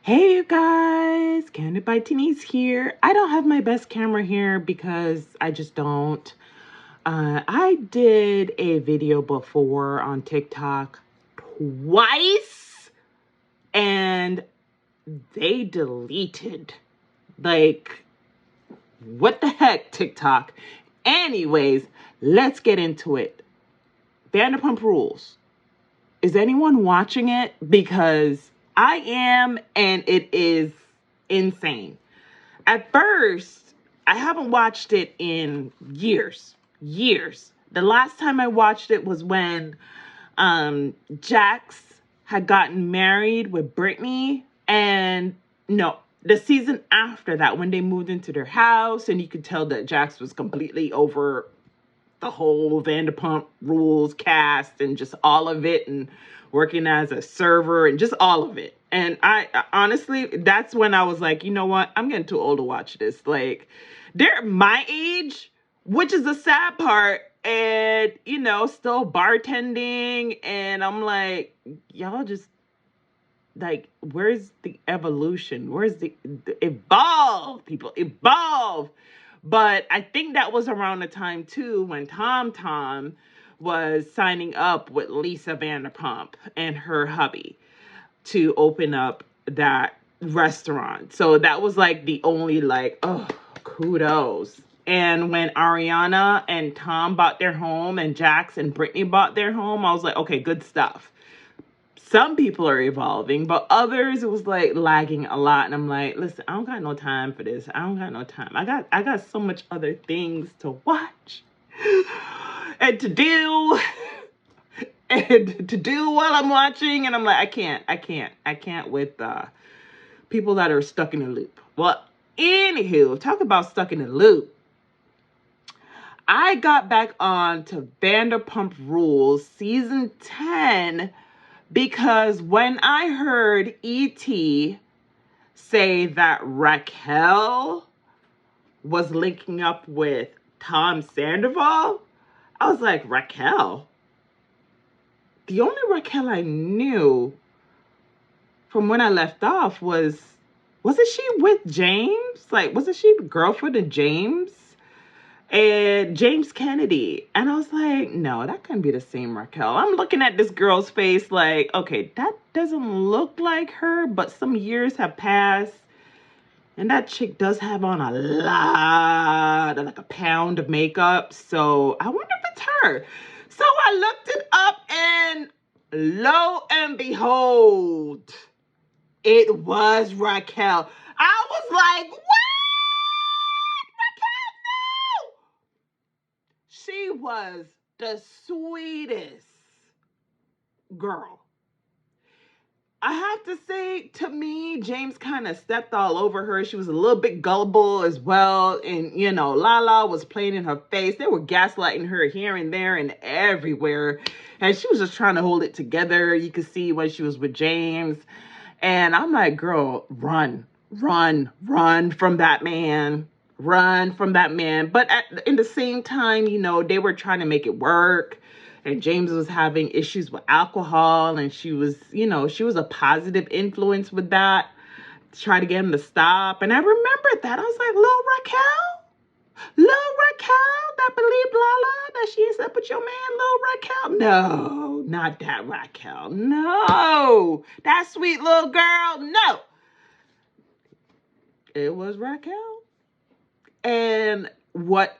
Hey you guys, Candid by Denise here. I don't have my best camera here because I just don't. I did a video before on TikTok twice and they deleted. Like, what the heck, TikTok? Anyways, let's get into it. Vanderpump Rules. Is anyone watching it? Because I am, and it is insane. At first, I haven't watched it in years. Years. The last time I watched it was when Jax had gotten married with Brittany. And no, the season after that, when they moved into their house, and you could tell that Jax was completely over the whole Vanderpump Rules cast and just all of it, and working as a server and just all of it. And I honestly, that's when I was like, you know what? I'm getting too old to watch this. Like, they're my age, which is the sad part. And, still bartending. And I'm like, y'all just, like, where's the evolution? Where's the evolve, people? Evolve. But I think that was around the time, too, when Tom was signing up with Lisa Vanderpump and her hubby to open up that restaurant. So that was like the only kudos. And when Ariana and Tom bought their home and Jax and Brittany bought their home, I was like, okay, good stuff. Some people are evolving, but others, it was like lagging a lot. And I'm like, listen, I don't got no time for this. I don't got no time. I got so much other things to watch and to do while I'm watching. And I'm like, I can't with people that are stuck in a loop. Well, anywho, talk about stuck in a loop. I got back on to Vanderpump Rules season 10 because when I heard E.T. say that Raquel was linking up with Tom Sandoval, I was like, Raquel? The only Raquel I knew from when I left off wasn't she with James? Like, wasn't she the girlfriend of James? And James Kennedy. And I was like, no, that couldn't be the same Raquel. I'm looking at this girl's face like, okay, that doesn't look like her, but some years have passed. And that chick does have on a lot, like a pound of makeup. So I wonder if it's her. So I looked it up, and lo and behold, it was Raquel. I was like, what? She was the sweetest girl. I have to say, to me, James kind of stepped all over her. She was a little bit gullible as well. And, Lala was playing in her face. They were gaslighting her here and there and everywhere. And she was just trying to hold it together. You could see when she was with James. And I'm like, girl, run from that man. Run from that man. But in the same time, they were trying to make it work. And James was having issues with alcohol. And she was a positive influence with that. To try to get him to stop. And I remembered that. I was like, Lil Raquel that believed Lala, that she is up with your man, Lil Raquel. No, not that Raquel. No, that sweet little girl. No. It was Raquel. And what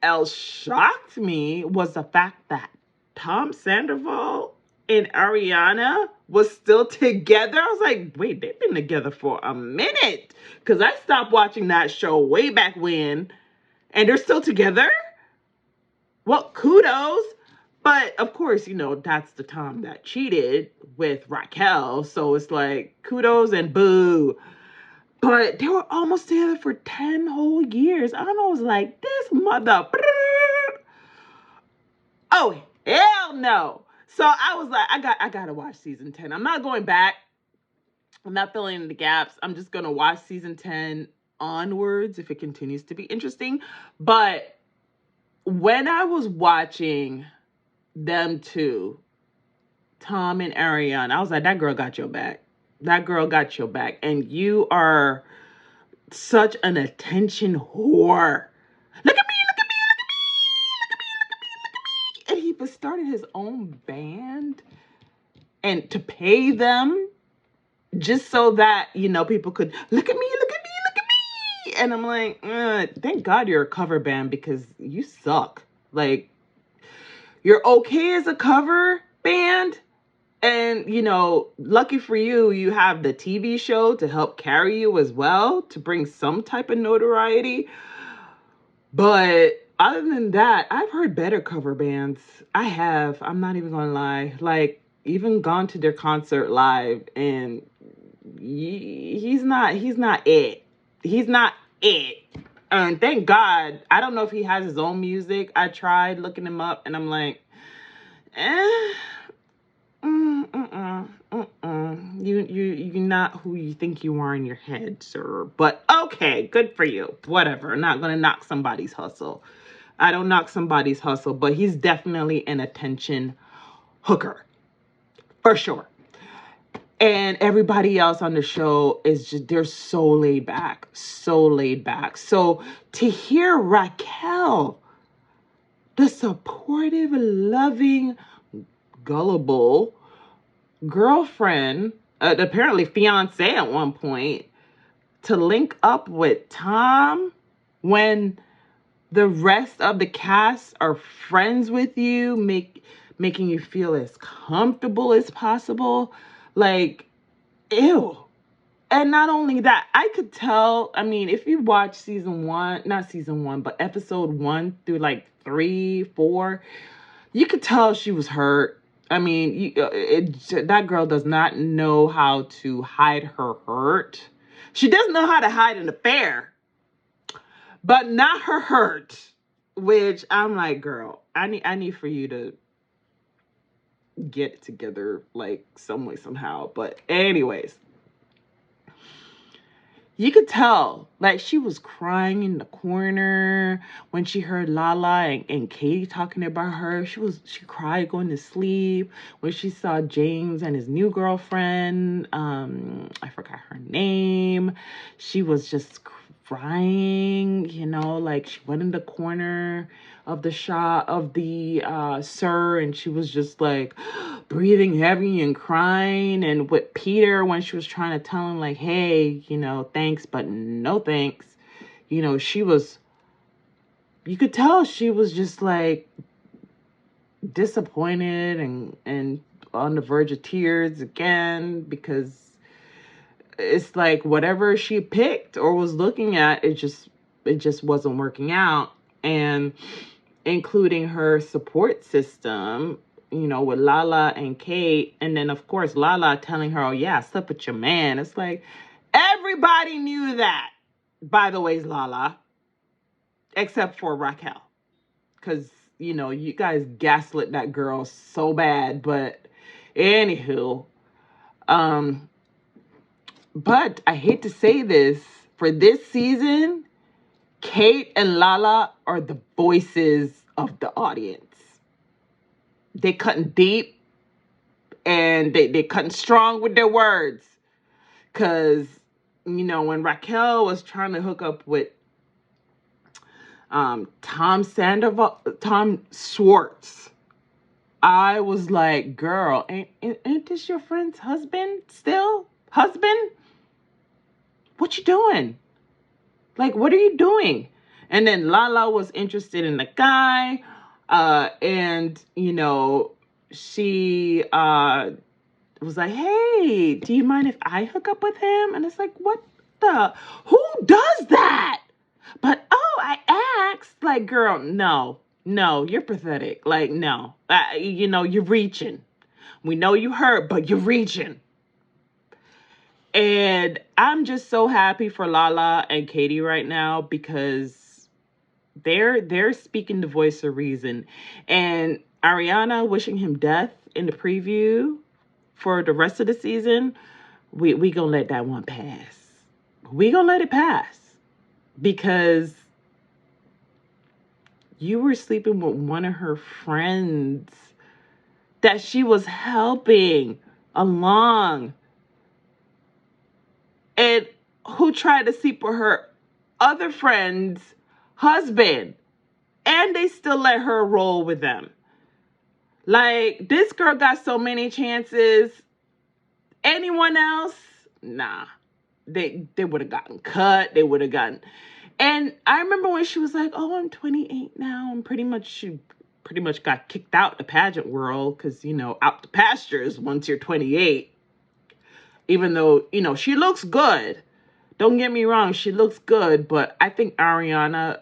else shocked me was the fact that Tom Sandoval and Ariana was still together. I was like, wait, they've been together for a minute. Because I stopped watching that show way back when. And they're still together? Well, kudos. But, of course, that's the Tom that cheated with Raquel. So it's like, kudos and boo. But they were almost together for 10 whole years. I was like, this mother. Oh, hell no. So I was like, I gotta watch season 10. I'm not going back. I'm not filling in the gaps. I'm just gonna watch season 10 onwards if it continues to be interesting. But when I was watching them two, Tom and Ariana, I was like, that girl got your back. That girl got your back. And you are such an attention whore. Look at me, look at me, look at me, look at me. And he was starting his own band and to pay them just so that, people could look at me, look at me, look at me. And I'm like, thank God you're a cover band because you suck. Like, you're okay as a cover band. And, lucky for you, you have the TV show to help carry you as well, to bring some type of notoriety. But other than that, I've heard better cover bands. I have. I'm not even going to lie. Like, even gone to their concert live, and he's not it. He's not it. And thank God. I don't know if he has his own music. I tried looking him up, and I'm like, you're not who you think you are in your head, sir. But okay, good for you. Whatever. I'm not gonna knock somebody's hustle. I don't knock somebody's hustle, but he's definitely an attention hooker. For sure. And everybody else on the show is just, they're so laid back. So laid back. So to hear Raquel, the supportive, loving, gullible girlfriend, apparently fiance at one point, to link up with Tom when the rest of the cast are friends with you, making you feel as comfortable as possible. Like, ew. And not only that, I could tell, I mean, if you watch not season one, but episode 1 through like 3, 4, you could tell she was hurt. I mean, that girl does not know how to hide her hurt. She doesn't know how to hide an affair, but not her hurt. Which I'm like, girl, I need for you to get it together, like some way, somehow. But anyways, you could tell, like, she was crying in the corner when she heard Lala and Katie talking about her. She cried going to sleep when she saw James and his new girlfriend. I forgot her name. She was just crying, like she went in the corner of the shot of the sir, and she was just like breathing heavy and crying. And with Peter, when she was trying to tell him like, hey, thanks but no thanks, you could tell she was just like disappointed and on the verge of tears again, because it's like whatever she picked or was looking at, it just wasn't working out. And including her support system, with Lala and Kate. And then, of course, Lala telling her, oh, yeah, I slept with your man. It's like, everybody knew that, by the way, Lala, except for Raquel. Because, you guys gaslit that girl so bad. But anywho, but I hate to say this, for this season, Kate and Lala are the voices of the audience. They cutting deep, and they cutting strong with their words. Because, when Raquel was trying to hook up with Tom Schwartz, I was like, girl, ain't this your friend's husband still? Husband? What you doing? Like, what are you doing? And then Lala was interested in the guy. And, she was like, hey, do you mind if I hook up with him? And it's like, who does that? But, I asked, like, girl, no, you're pathetic. Like, no, you're reaching. We know you hurt, but you're reaching. And I'm just so happy for Lala and Katie right now, because they're speaking the voice of reason. And Ariana wishing him death in the preview for the rest of the season, we gonna let that one pass. We gonna let it pass, because you were sleeping with one of her friends that she was helping along. who tried to sleep with her other friend's husband, and they still let her roll with them. Like, this girl got so many chances. Anyone else? Nah. They would have gotten cut. They would have gotten... And I remember when she was like, oh, I'm 28 now. And she pretty much got kicked out the pageant world because, out the pastures once you're 28. Even though, she looks good. Don't get me wrong, she looks good, but I think Ariana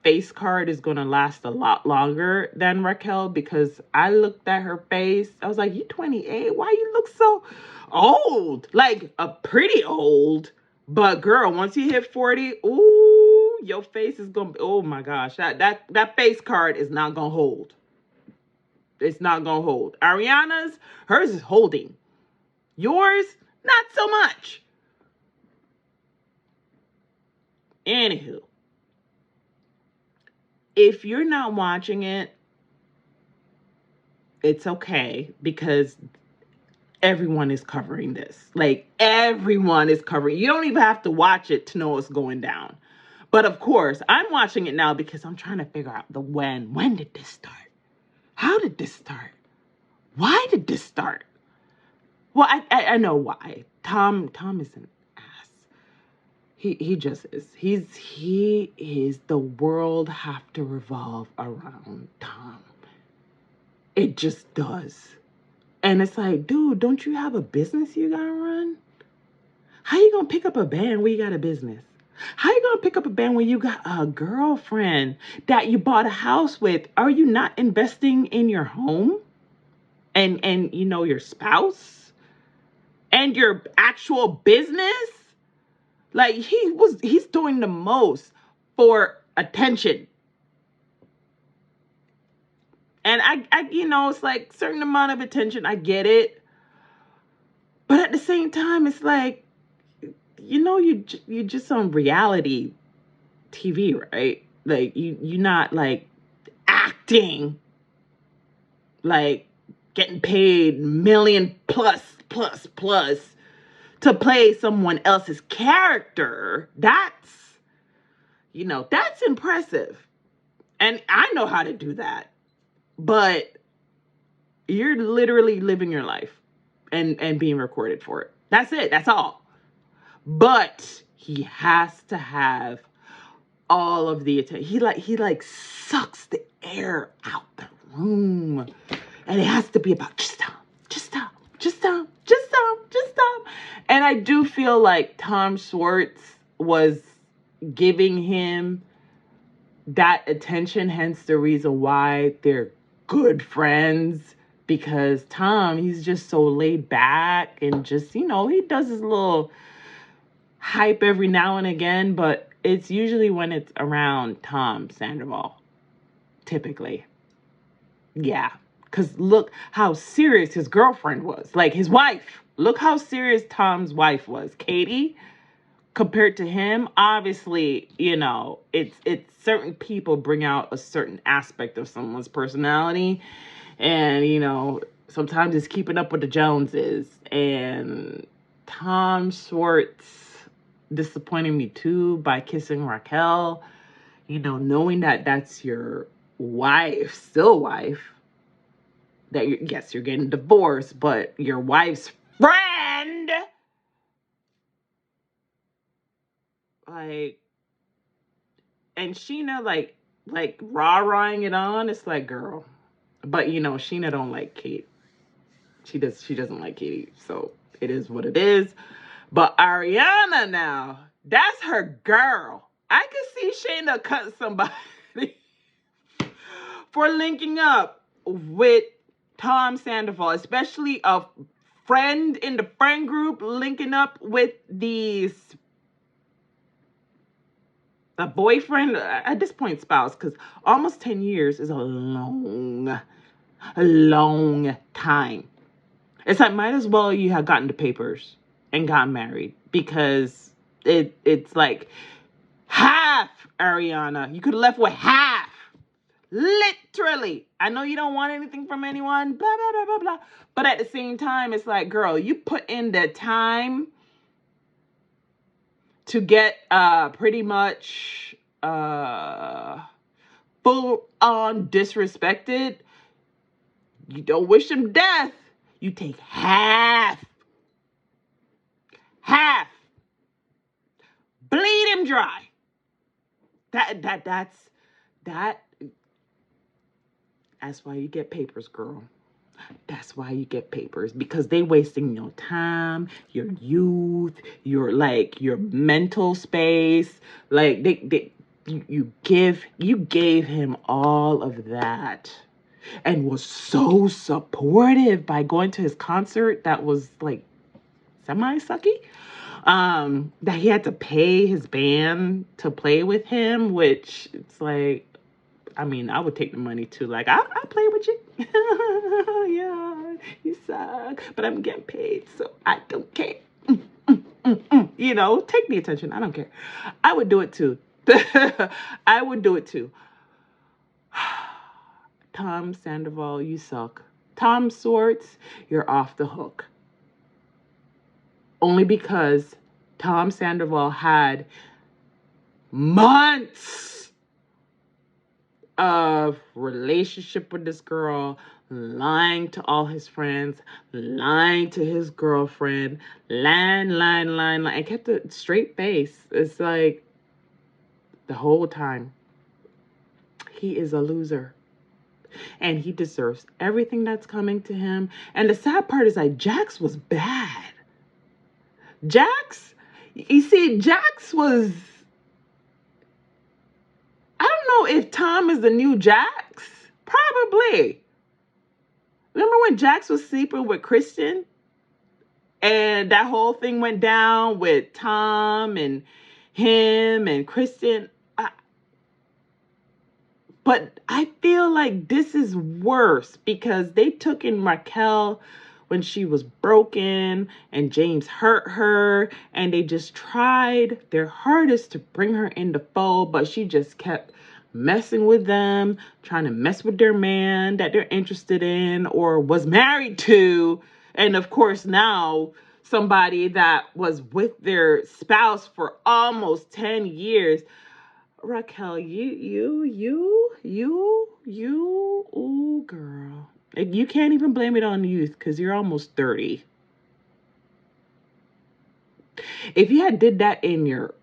face card is going to last a lot longer than Raquel, because I looked at her face. I was like, you 28? Why you look so old? Like, pretty old. But girl, once you hit 40, ooh, your face is going to be, oh my gosh, that face card is not going to hold. It's not going to hold. Ariana's, hers is holding. Yours, not so much. Anywho, if you're not watching it, it's okay, because everyone is covering this. Like, everyone is covering. You don't even have to watch it to know what's going down. But of course, I'm watching it now because I'm trying to figure out the when. When did this start? How did this start? Why did this start? Well, I know why. Tom is an ass. He just is. He is, the world have to revolve around Tom. It just does. And it's like, dude, don't you have a business you gotta run? How you gonna pick up a band when you got a business? How you gonna pick up a band when you got a girlfriend that you bought a house with? Are you not investing in your home? And your spouse? And your actual business? Like, he's doing the most for attention. And I it's like certain amount of attention, I get it. But at the same time, it's like, you just on reality TV, right? Like, you're not like acting, like getting paid million plus to play someone else's character. That's impressive. And I know how to do that. But you're literally living your life and being recorded for it. That's it. That's all. But he has to have all of the attention. He sucks the air out the room. And it has to be about just stop. And I do feel like Tom Schwartz was giving him that attention, hence the reason why they're good friends, because Tom, he's just so laid back and just, he does his little hype every now and again, but it's usually when it's around Tom Sandoval, typically. Yeah, because look how serious his girlfriend was, like his wife. Look how serious Tom's wife was, Katie. Compared to him, obviously, it's certain people bring out a certain aspect of someone's personality. And, sometimes it's keeping up with the Joneses. And Tom Schwartz disappointed me too by kissing Raquel. Knowing that that's your wife, still wife. That yes, you're getting divorced, but your wife's friend. Like, and Sheena like rah-rahing it on. It's like, girl. But Sheena don't like Kate. She doesn't like Katie. So it is what it is. But Ariana now, that's her girl. I can see Shayna cut somebody for linking up with Tom Sandoval, especially a friend in the friend group linking up with a boyfriend, at this point spouse, because almost 10 years is a long time. It's like, might as well you have gotten the papers and gotten married, because it's like half, Ariana. You could have left with half. Literally. I know you don't want anything from anyone, blah, blah, blah, blah, blah. But at the same time, it's like, girl, you put in the time. to get pretty much full on disrespected, you don't wish him death. You take half. Half. Bleed him dry. That's why you get papers, girl. That's why you get papers, because they wasting your time, your youth, your mental space. Like you gave him all of that and was so supportive by going to his concert that was like semi-sucky. That he had to pay his band to play with him, which it's like, I mean, I would take the money too. Like, I'll play with you. Yeah, you suck. But I'm getting paid, so I don't care. You know, take the attention. I don't care. I would do it too. I would do it too. Tom Sandoval, you suck. Tom Swartz, you're off the hook. Only because Tom Sandoval had months of relationship with this girl, lying to all his friends, lying to his girlfriend, lying. I kept a straight face. It's like the whole time. He is a loser. And he deserves everything that's coming to him. And the sad part is like Jax was bad. Jax was, I don't know if Tom is the new Jax. Probably. Remember when Jax was sleeping with Kristen? And that whole thing went down with Tom and him and Kristen. But I feel like this is worse because they took in Raquel when she was broken and James hurt her, and they just tried their hardest to bring her in the fold, but she just kept messing with them, trying to mess with their man that they're interested in or was married to. And of course now somebody that was with their spouse for almost 10 years. Raquel, ooh, girl. You can't even blame it on youth because you're almost 30. If you had did that in your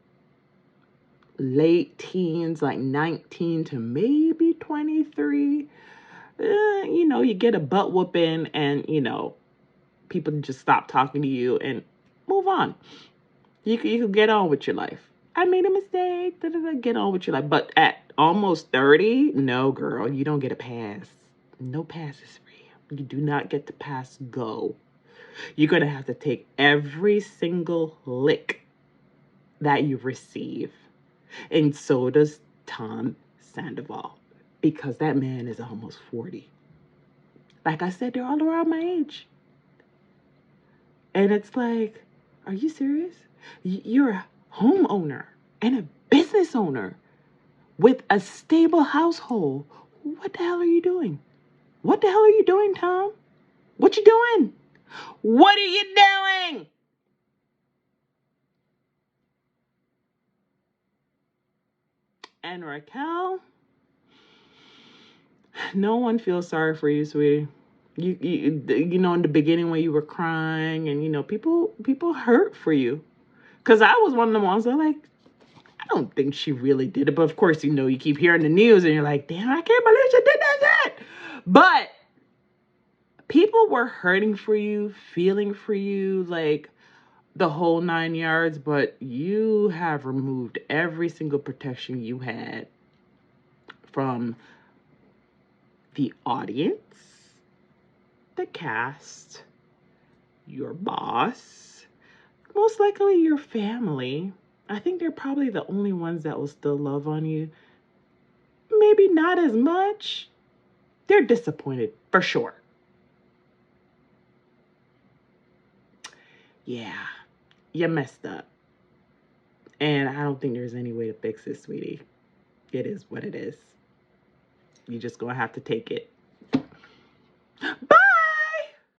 late teens, like 19 to maybe 23, you get a butt whooping and, people just stop talking to you and move on. You could get on with your life. I made a mistake. Get on with your life. But at almost 30, no, girl, you don't get a pass. No passes for you. You do not get to pass go. You're going to have to take every single lick that you receive. And so does Tom Sandoval, because that man is almost 40. Like I said, they're all around my age. And it's like, are you serious? You're a homeowner and a business owner with a stable household. What the hell are you doing? What the hell are you doing, Tom? What you doing? What are you doing? And Raquel, no one feels sorry for you, sweetie. You know, in the beginning when you were crying and, people hurt for you. Because I was one of the ones that like, I don't think she really did it. But of course, you keep hearing the news and you're like, damn, I can't believe she did that. But people were hurting for you, feeling for you, like the whole 9 yards. But you have removed every single protection you had from the audience, the cast, your boss, most likely your family. I think they're probably the only ones that will still love on you. Maybe not as much. They're disappointed for sure. Yeah, you messed up. And I don't think there's any way to fix it, sweetie. It is what it is. You're just going to have to take it.